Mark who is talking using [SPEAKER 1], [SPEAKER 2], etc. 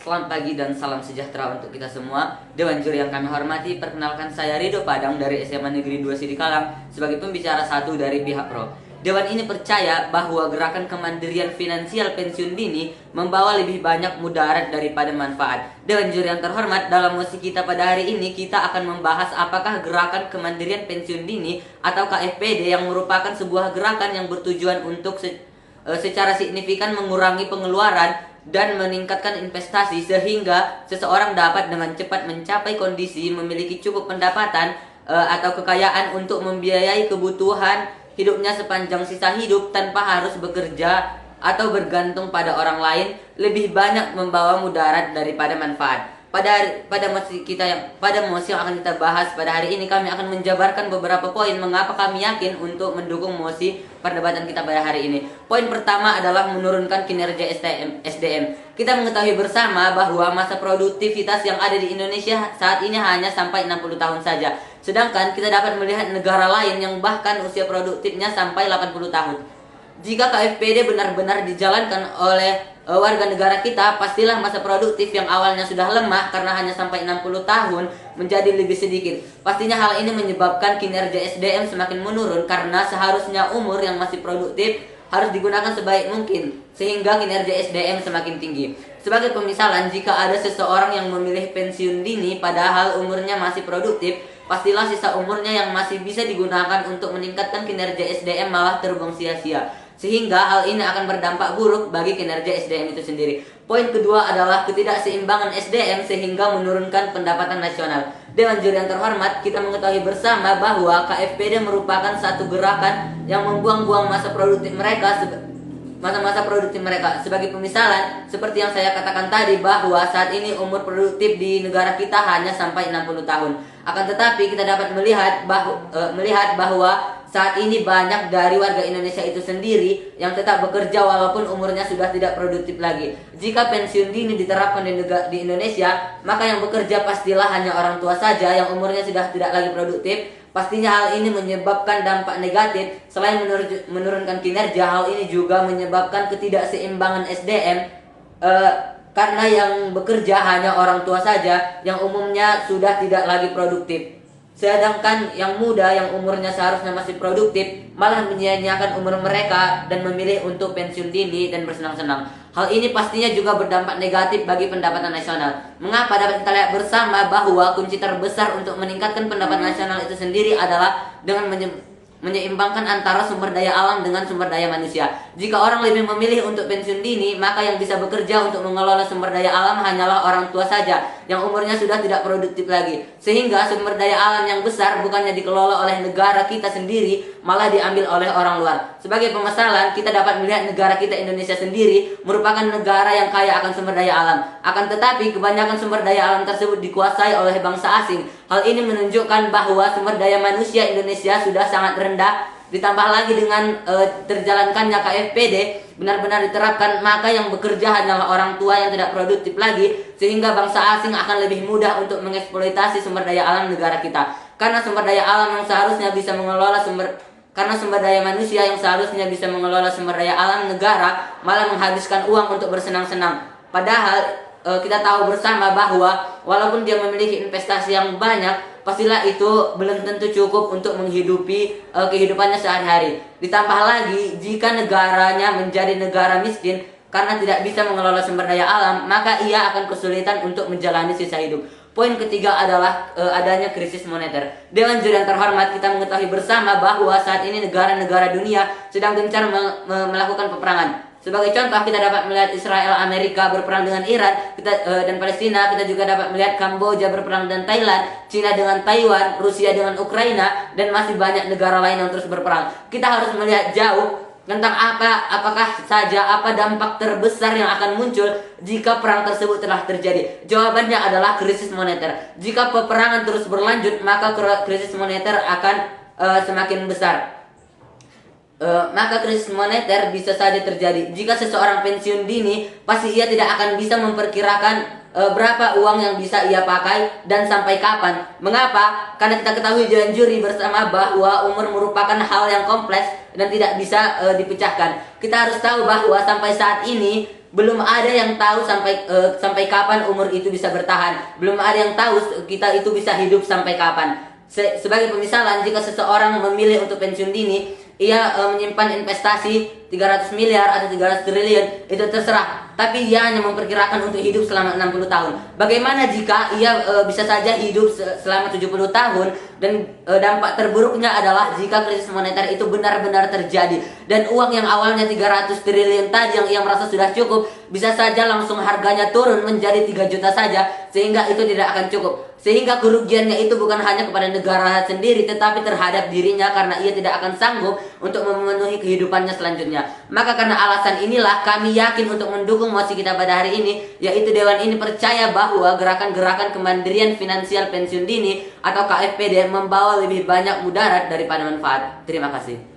[SPEAKER 1] Selamat pagi dan salam sejahtera untuk kita semua. Dewan juri yang kami hormati, perkenalkan saya Rido Padang dari SMA Negeri 2 Sidikalang sebagai pembicara satu dari pihak Pro. Dewan ini percaya bahwa gerakan kemandirian finansial pensiun dini membawa lebih banyak mudarat daripada manfaat. Dewan juri yang terhormat, dalam mosi kita pada hari ini kita akan membahas apakah gerakan kemandirian pensiun dini atau KFPD yang merupakan sebuah gerakan yang bertujuan untuk secara signifikan mengurangi pengeluaran dan meningkatkan investasi sehingga seseorang dapat dengan cepat mencapai kondisi memiliki cukup pendapatan atau kekayaan untuk membiayai kebutuhan hidupnya sepanjang sisa hidup tanpa harus bekerja atau bergantung pada orang lain, lebih banyak membawa mudarat daripada manfaat. Pada mosi yang akan kita bahas pada hari ini, kami akan menjabarkan beberapa poin mengapa kami yakin untuk mendukung mosi perdebatan kita pada hari ini. Poin pertama adalah menurunkan kinerja SDM. Kita mengetahui bersama bahwa masa produktivitas yang ada di Indonesia saat ini hanya sampai 60 tahun saja. Sedangkan kita dapat melihat negara lain yang bahkan usia produktifnya sampai 80 tahun. Jika KFPD benar-benar dijalankan oleh warga negara kita, pastilah masa produktif yang awalnya sudah lemah karena hanya sampai 60 tahun menjadi lebih sedikit. Pastinya hal ini menyebabkan kinerja SDM semakin menurun karena seharusnya umur yang masih produktif harus digunakan sebaik mungkin sehingga kinerja SDM semakin tinggi. Sebagai pemisalan, jika ada seseorang yang memilih pensiun dini padahal umurnya masih produktif, pastilah sisa umurnya yang masih bisa digunakan untuk meningkatkan kinerja SDM malah terbuang sia-sia. Sehingga hal ini akan berdampak buruk bagi kinerja SDM itu sendiri. Poin kedua adalah ketidakseimbangan SDM sehingga menurunkan pendapatan nasional. Dewan juri yang terhormat, kita mengetahui bersama bahwa KFPD merupakan satu gerakan yang membuang-buang masa produktif mereka. Sebagai pemisalan, seperti yang saya katakan tadi bahwa saat ini umur produktif di negara kita hanya sampai 60 tahun. Akan tetapi kita dapat melihat bahwa saat ini banyak dari warga Indonesia itu sendiri yang tetap bekerja walaupun umurnya sudah tidak produktif lagi. Jika pensiun dini diterapkan di Indonesia, maka yang bekerja pastilah hanya orang tua saja yang umurnya sudah tidak lagi produktif. Pastinya hal ini menyebabkan dampak negatif. Selain menurunkan kinerja, hal ini juga menyebabkan ketidakseimbangan SDM karena yang bekerja hanya orang tua saja yang umumnya sudah tidak lagi produktif. Sedangkan yang muda yang umurnya seharusnya masih produktif malah menyia-nyiakan umur mereka dan memilih untuk pensiun dini dan bersenang-senang. Hal ini pastinya juga berdampak negatif bagi pendapatan nasional. Mengapa? Dapat kita lihat bersama bahwa kunci terbesar untuk meningkatkan pendapatan nasional itu sendiri adalah dengan menyeimbangkan antara sumber daya alam dengan sumber daya manusia. Jika orang lebih memilih untuk pensiun dini, maka yang bisa bekerja untuk mengelola sumber daya alam hanyalah orang tua saja yang umurnya sudah tidak produktif lagi. Sehingga sumber daya alam yang besar bukannya dikelola oleh negara kita sendiri, malah diambil oleh orang luar. Sebagai pemasalan, kita dapat melihat negara kita Indonesia sendiri merupakan negara yang kaya akan sumber daya alam. Akan tetapi kebanyakan sumber daya alam tersebut dikuasai oleh bangsa asing. Hal ini menunjukkan bahwa sumber daya manusia Indonesia sudah sangat rendah. Ditambah lagi dengan terjalankannya KFPD benar-benar diterapkan, maka yang bekerja hanyalah orang tua yang tidak produktif lagi, sehingga bangsa asing akan lebih mudah untuk mengeksploitasi sumber daya alam negara kita. Karena sumber daya alam yang seharusnya bisa mengelola sumber daya manusia yang seharusnya bisa mengelola sumber daya alam negara malah menghabiskan uang untuk bersenang-senang. Padahal kita tahu bersama bahwa walaupun dia memiliki investasi yang banyak, pastilah itu belum tentu cukup untuk menghidupi kehidupannya sehari-hari. Ditambah lagi, jika negaranya menjadi negara miskin karena tidak bisa mengelola sumber daya alam, maka ia akan kesulitan untuk menjalani sisa hidup. Poin ketiga adalah adanya krisis moneter. Dewan juri yang terhormat, kita mengetahui bersama bahwa saat ini negara-negara dunia sedang gencar melakukan peperangan. Sebagai contoh, kita dapat melihat Israel Amerika berperang dengan Iran dan Palestina. Kita juga dapat melihat Kamboja berperang dengan Thailand, Cina dengan Taiwan, Rusia dengan Ukraina, dan masih banyak negara lain yang terus berperang. Kita harus melihat jauh tentang apakah dampak terbesar yang akan muncul jika perang tersebut telah terjadi. Jawabannya adalah krisis moneter. Jika peperangan terus berlanjut, maka krisis moneter akan semakin besar. Maka krisis moneter bisa saja terjadi. Jika seseorang pensiun dini, pasti ia tidak akan bisa memperkirakan berapa uang yang bisa ia pakai dan sampai kapan. Mengapa? Karena kita ketahui Dewan juri bersama bahwa umur merupakan hal yang kompleks dan tidak bisa dipecahkan. Kita harus tahu bahwa sampai saat ini belum ada yang tahu sampai kapan umur itu bisa bertahan. Belum ada yang tahu kita itu bisa hidup sampai kapan. Sebagai pemisalan, jika seseorang memilih untuk pensiun dini, ia menyimpan investasi 300 miliar atau 300 triliun, itu terserah. Tapi ia hanya memperkirakan untuk hidup selama 60 tahun. Bagaimana jika ia bisa saja hidup selama 70 tahun dan dampak terburuknya adalah jika krisis moneter itu benar-benar terjadi dan uang yang awalnya 300 triliun tadi yang ia merasa sudah cukup bisa saja langsung harganya turun menjadi 3 juta saja, sehingga itu tidak akan cukup. Sehingga kerugiannya itu bukan hanya kepada negara sendiri tetapi terhadap dirinya karena ia tidak akan sanggup untuk memenuhi kehidupannya selanjutnya. Maka karena alasan inilah kami yakin untuk mendukung mosi kita pada hari ini, yaitu Dewan ini percaya bahwa gerakan-gerakan kemandirian finansial pensiun dini atau KFPD membawa lebih banyak mudarat daripada manfaat. Terima kasih.